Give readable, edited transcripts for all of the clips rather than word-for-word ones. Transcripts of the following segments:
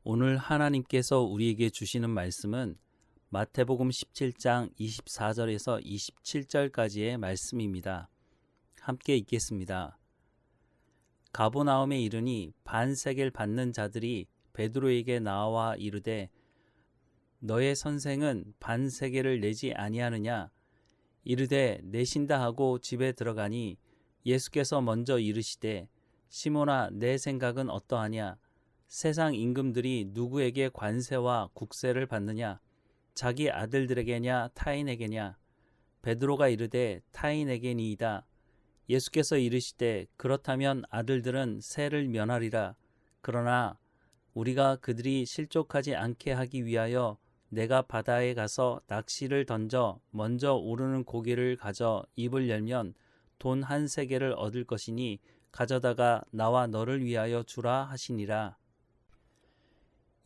오늘 하나님께서 우리에게 주시는 말씀은 마태복음 17장 24절에서 27절까지의 말씀입니다. 함께 읽겠습니다. 가버나움에 이르니 반세겔 받는 자들이 베드로에게 나와 이르되 너의 선생은 반세겔을 내지 아니하느냐? 이르되 내신다 하고 집에 들어가니 예수께서 먼저 이르시되 시몬아 내 생각은 어떠하냐? 세상 임금들이 누구에게 관세와 국세를 받느냐? 자기 아들들에게냐 타인에게냐? 베드로가 이르되 타인에게니이다. 예수께서 이르시되 그렇다면 아들들은 세를 면하리라. 그러나 우리가 그들이 실족하지 않게 하기 위하여 내가 바다에 가서 낚시를 던져 먼저 오르는 고기를 가져 입을 열면 돈 1세겔을 얻을 것이니 가져다가 나와 너를 위하여 주라 하시니라.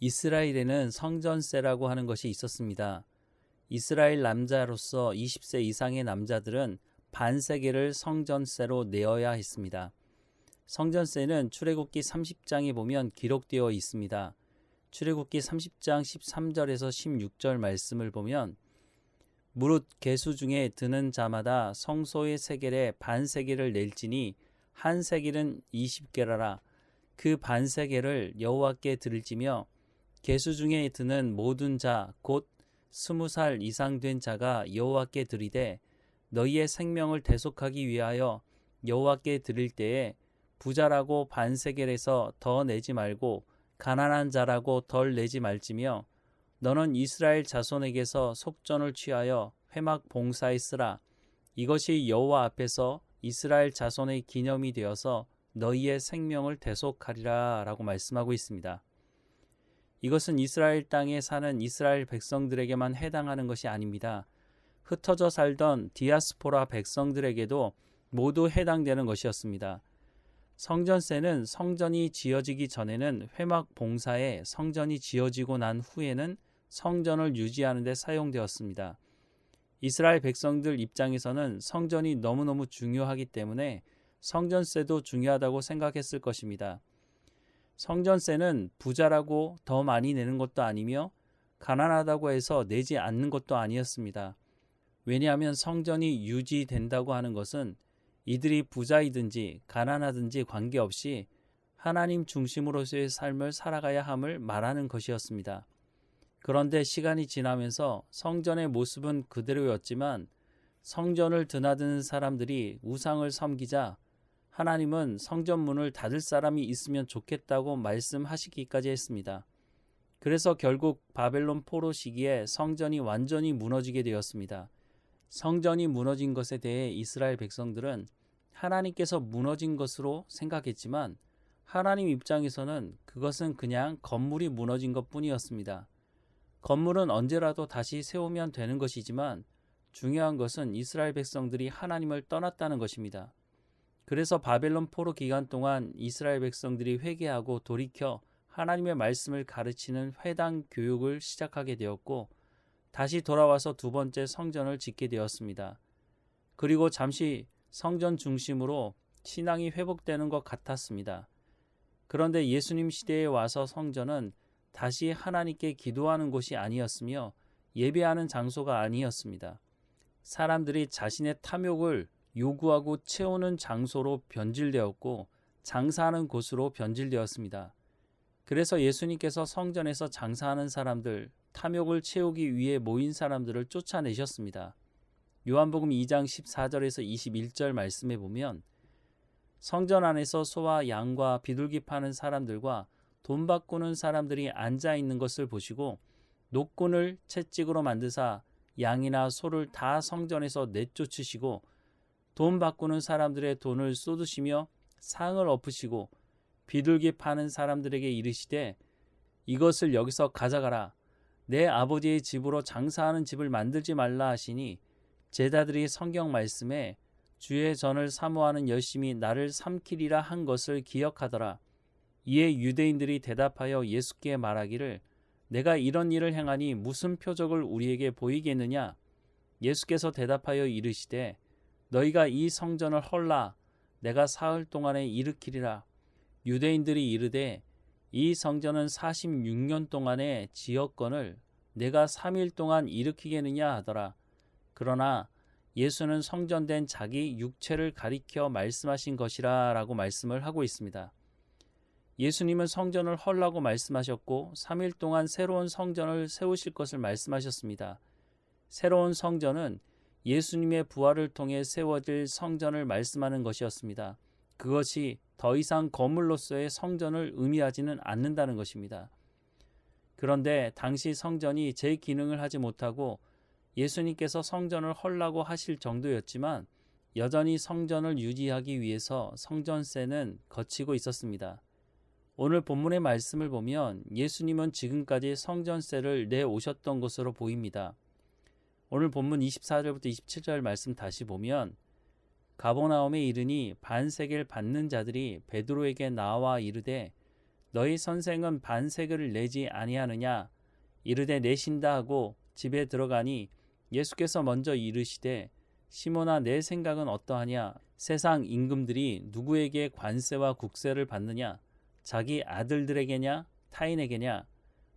이스라엘에는 성전세라고 하는 것이 있었습니다. 이스라엘 남자로서 20세 이상의 남자들은 반세겔을 성전세로 내어야 했습니다. 성전세는 출애굽기 30장에 보면 기록되어 있습니다. 출애굽기 30장 13절에서 16절 말씀을 보면 무릇 계수 중에 드는 자마다 성소의 세겔에 반세겔을 낼지니 한 세겔은 20게라라. 그 반세겔을 여호와께 드릴지며 계수 중에 드는 모든 자 곧 20살 이상 된 자가 여호와께 드리되 너희의 생명을 대속하기 위하여 여호와께 드릴 때에 부자라고 반세겔에서 더 내지 말고 가난한 자라고 덜 내지 말지며 너는 이스라엘 자손에게서 속전을 취하여 회막 봉사에 쓰라. 이것이 여호와 앞에서 이스라엘 자손의 기념이 되어서 너희의 생명을 대속하리라 라고 말씀하고 있습니다. 이것은 이스라엘 땅에 사는 이스라엘 백성들에게만 해당하는 것이 아닙니다. 흩어져 살던 디아스포라 백성들에게도 모두 해당되는 것이었습니다. 성전세는 성전이 지어지기 전에는 회막 봉사에, 성전이 지어지고 난 후에는 성전을 유지하는 데 사용되었습니다. 이스라엘 백성들 입장에서는 성전이 너무너무 중요하기 때문에 성전세도 중요하다고 생각했을 것입니다. 성전세는 부자라고 더 많이 내는 것도 아니며 가난하다고 해서 내지 않는 것도 아니었습니다. 왜냐하면 성전이 유지된다고 하는 것은 이들이 부자이든지 가난하든지 관계없이 하나님 중심으로서의 삶을 살아가야 함을 말하는 것이었습니다. 그런데 시간이 지나면서 성전의 모습은 그대로였지만 성전을 드나드는 사람들이 우상을 섬기자 하나님은 성전 문을 닫을 사람이 있으면 좋겠다고 말씀하시기까지 했습니다. 그래서 결국 바벨론 포로 시기에 성전이 완전히 무너지게 되었습니다. 성전이 무너진 것에 대해 이스라엘 백성들은 하나님께서 무너진 것으로 생각했지만 하나님 입장에서는 그것은 그냥 건물이 무너진 것뿐이었습니다. 건물은 언제라도 다시 세우면 되는 것이지만 중요한 것은 이스라엘 백성들이 하나님을 떠났다는 것입니다. 그래서 바벨론 포로 기간 동안 이스라엘 백성들이 회개하고 돌이켜 하나님의 말씀을 가르치는 회당 교육을 시작하게 되었고 다시 돌아와서 두 번째 성전을 짓게 되었습니다. 그리고 잠시 성전 중심으로 신앙이 회복되는 것 같았습니다. 그런데 예수님 시대에 와서 성전은 다시 하나님께 기도하는 곳이 아니었으며 예배하는 장소가 아니었습니다. 사람들이 자신의 탐욕을 요구하고 채우는 장소로 변질되었고 장사하는 곳으로 변질되었습니다. 그래서 예수님께서 성전에서 장사하는 사람들, 탐욕을 채우기 위해 모인 사람들을 쫓아내셨습니다. 요한복음 2장 14절에서 21절 말씀에 보면 성전 안에서 소와 양과 비둘기 파는 사람들과 돈 바꾸는 사람들이 앉아 있는 것을 보시고 노끈을 채찍으로 만드사 양이나 소를 다 성전에서 내쫓으시고 돈 바꾸는 사람들의 돈을 쏟으시며 상을 엎으시고 비둘기 파는 사람들에게 이르시되 이것을 여기서 가져가라. 내 아버지의 집으로 장사하는 집을 만들지 말라 하시니 제자들이 성경 말씀에 주의 전을 사모하는 열심히 나를 삼키리라 한 것을 기억하더라. 이에 유대인들이 대답하여 예수께 말하기를 내가 이런 일을 행하니 무슨 표적을 우리에게 보이겠느냐? 예수께서 대답하여 이르시되 너희가 이 성전을 헐라 내가 사흘 동안에 일으키리라. 유대인들이 이르되 이 성전은 46년 동안의 지역권을 내가 3일 동안 일으키겠느냐 하더라. 그러나 예수는 성전된 자기 육체를 가리켜 말씀하신 것이라 라고 말씀을 하고 있습니다. 예수님은 성전을 헐라고 말씀하셨고 3일 동안 새로운 성전을 세우실 것을 말씀하셨습니다. 새로운 성전은 예수님의 부활을 통해 세워질 성전을 말씀하는 것이었습니다. 그것이 더 이상 건물로서의 성전을 의미하지는 않는다는 것입니다. 그런데 당시 성전이 제 기능을 하지 못하고 예수님께서 성전을 헐라고 하실 정도였지만 여전히 성전을 유지하기 위해서 성전세는 거치고 있었습니다. 오늘 본문의 말씀을 보면 예수님은 지금까지 성전세를 내오셨던 것으로 보입니다. 오늘 본문 24절부터 27절 말씀 다시 보면 가버나움에 이르니 반세겔 받는 자들이 베드로에게 나와 이르되 너희 선생은 반세겔을 내지 아니하느냐 이르되 내신다 하고 집에 들어가니 예수께서 먼저 이르시되 시몬아 내 생각은 어떠하냐 세상 임금들이 누구에게 관세와 국세를 받느냐 자기 아들들에게냐 타인에게냐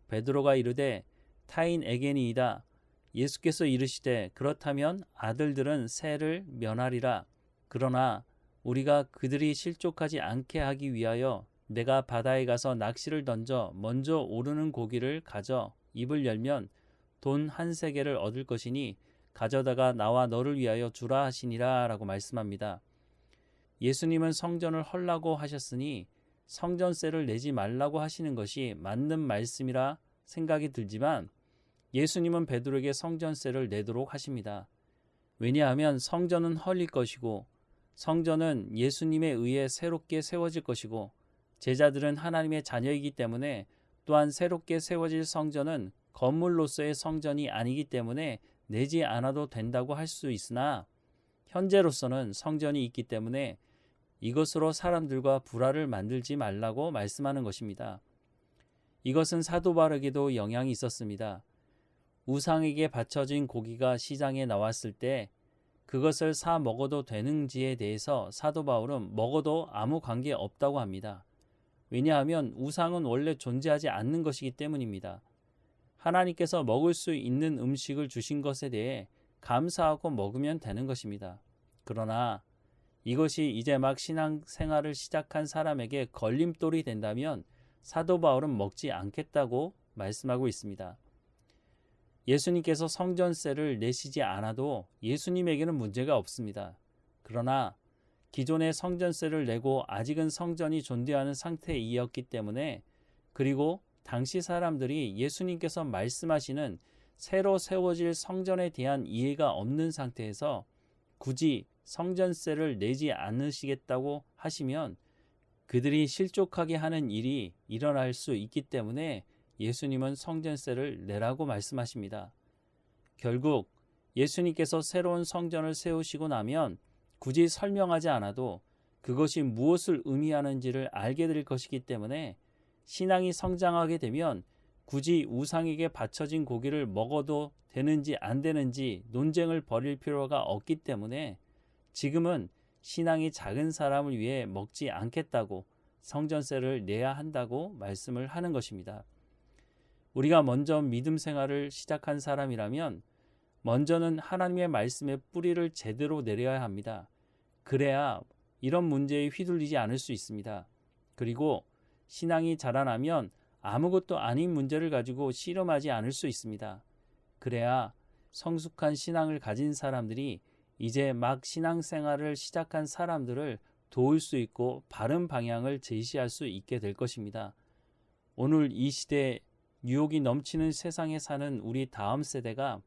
베드로가 이르되 타인에게니이다. 예수께서 이르시되 그렇다면 아들들은 세를 면하리라. 그러나 우리가 그들이 실족하지 않게 하기 위하여 내가 바다에 가서 낚시를 던져 먼저 오르는 고기를 가져 입을 열면 돈 1세겔을 얻을 것이니 가져다가 나와 너를 위하여 주라 하시니라 라고 말씀합니다. 예수님은 성전을 헐라고 하셨으니 성전세를 내지 말라고 하시는 것이 맞는 말씀이라 생각이 들지만 예수님은 베드로에게 성전세를 내도록 하십니다. 왜냐하면 성전은 헐릴 것이고 성전은 예수님에 의해 새롭게 세워질 것이고 제자들은 하나님의 자녀이기 때문에 또한 새롭게 세워질 성전은 건물로서의 성전이 아니기 때문에 내지 않아도 된다고 할 수 있으나 현재로서는 성전이 있기 때문에 이것으로 사람들과 불화를 만들지 말라고 말씀하는 것입니다. 이것은 사도 바울에게도 영향이 있었습니다. 우상에게 바쳐진 고기가 시장에 나왔을 때 그것을 사 먹어도 되는지에 대해서 사도 바울은 먹어도 아무 관계 없다고 합니다. 왜냐하면 우상은 원래 존재하지 않는 것이기 때문입니다. 하나님께서 먹을 수 있는 음식을 주신 것에 대해 감사하고 먹으면 되는 것입니다. 그러나 이것이 이제 막 신앙생활을 시작한 사람에게 걸림돌이 된다면 사도 바울은 먹지 않겠다고 말씀하고 있습니다. 예수님께서 성전세를 내시지 않아도 예수님에게는 문제가 없습니다. 그러나 기존의 성전세를 내고 아직은 성전이 존재하는 상태이었기 때문에 그리고 당시 사람들이 예수님께서 말씀하시는 새로 세워질 성전에 대한 이해가 없는 상태에서 굳이 성전세를 내지 않으시겠다고 하시면 그들이 실족하게 하는 일이 일어날 수 있기 때문에 예수님은 성전세를 내라고 말씀하십니다. 결국 예수님께서 새로운 성전을 세우시고 나면 굳이 설명하지 않아도 그것이 무엇을 의미하는지를 알게 될 것이기 때문에 신앙이 성장하게 되면 굳이 우상에게 바쳐진 고기를 먹어도 되는지 안 되는지 논쟁을 벌일 필요가 없기 때문에 지금은 신앙이 작은 사람을 위해 먹지 않겠다고 성전세를 내야 한다고 말씀을 하는 것입니다. 우리가 먼저 믿음 생활을 시작한 사람이라면 먼저는 하나님의 말씀의 뿌리를 제대로 내려야 합니다. 그래야 이런 문제에 휘둘리지 않을 수 있습니다. 그리고 신앙이 자라나면 아무것도 아닌 문제를 가지고 씨름하지 않을 수 있습니다. 그래야 성숙한 신앙을 가진 사람들이 이제 막 신앙생활을 시작한 사람들을 도울 수 있고 바른 방향을 제시할 수 있게 될 것입니다. 오늘 이 시대에 유혹이 넘치는 세상에 사는 우리 다음 세대가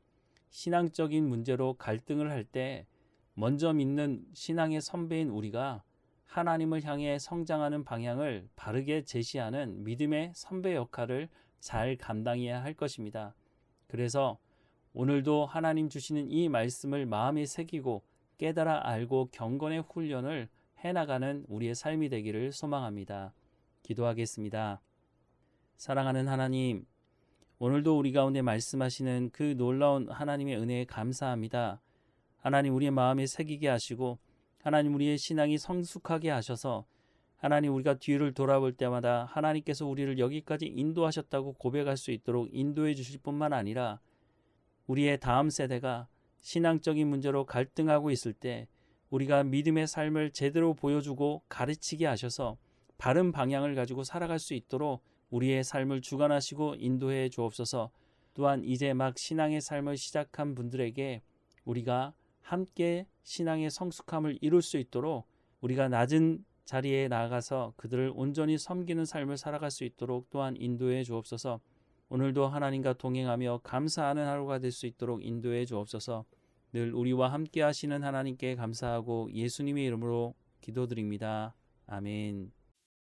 신앙적인 문제로 갈등을 할 때 먼저 믿는 신앙의 선배인 우리가 하나님을 향해 성장하는 방향을 바르게 제시하는 믿음의 선배 역할을 잘 감당해야 할 것입니다. 그래서 오늘도 하나님 주시는 이 말씀을 마음에 새기고 깨달아 알고 경건의 훈련을 해나가는 우리의 삶이 되기를 소망합니다. 기도하겠습니다. 사랑하는 하나님, 오늘도 우리 가운데 말씀하시는 그 놀라운 하나님의 은혜에 감사합니다. 하나님 우리의 마음에 새기게 하시고 하나님 우리의 신앙이 성숙하게 하셔서 하나님, 우리가 뒤를 돌아볼 때마다 하나님께서 우리를 여기까지 인도하셨다고 고백할 수 있도록 인도해 주실 뿐만 아니라 우리의 다음 세대가 신앙적인 문제로 갈등하고 있을 때 우리가 믿음의 삶을 제대로 보여주고 가르치게 하셔서 바른 방향을 가지고 살아갈 수 있도록 우리의 삶을 주관하시고 인도해 주옵소서. 또한 이제 막 신앙의 삶을 시작한 분들에게 우리가 함께 신앙의 성숙함을 이룰 수 있도록 우리가 낮은 자리에 나아가서 그들을 온전히 섬기는 삶을 살아갈 수 있도록 또한 인도해 주옵소서. 오늘도 하나님과 동행하며 감사하는 하루가 될 수 있도록 인도해 주옵소서. 늘 우리와 함께 하시는 하나님께 감사하고 예수님의 이름으로 기도드립니다. 아멘.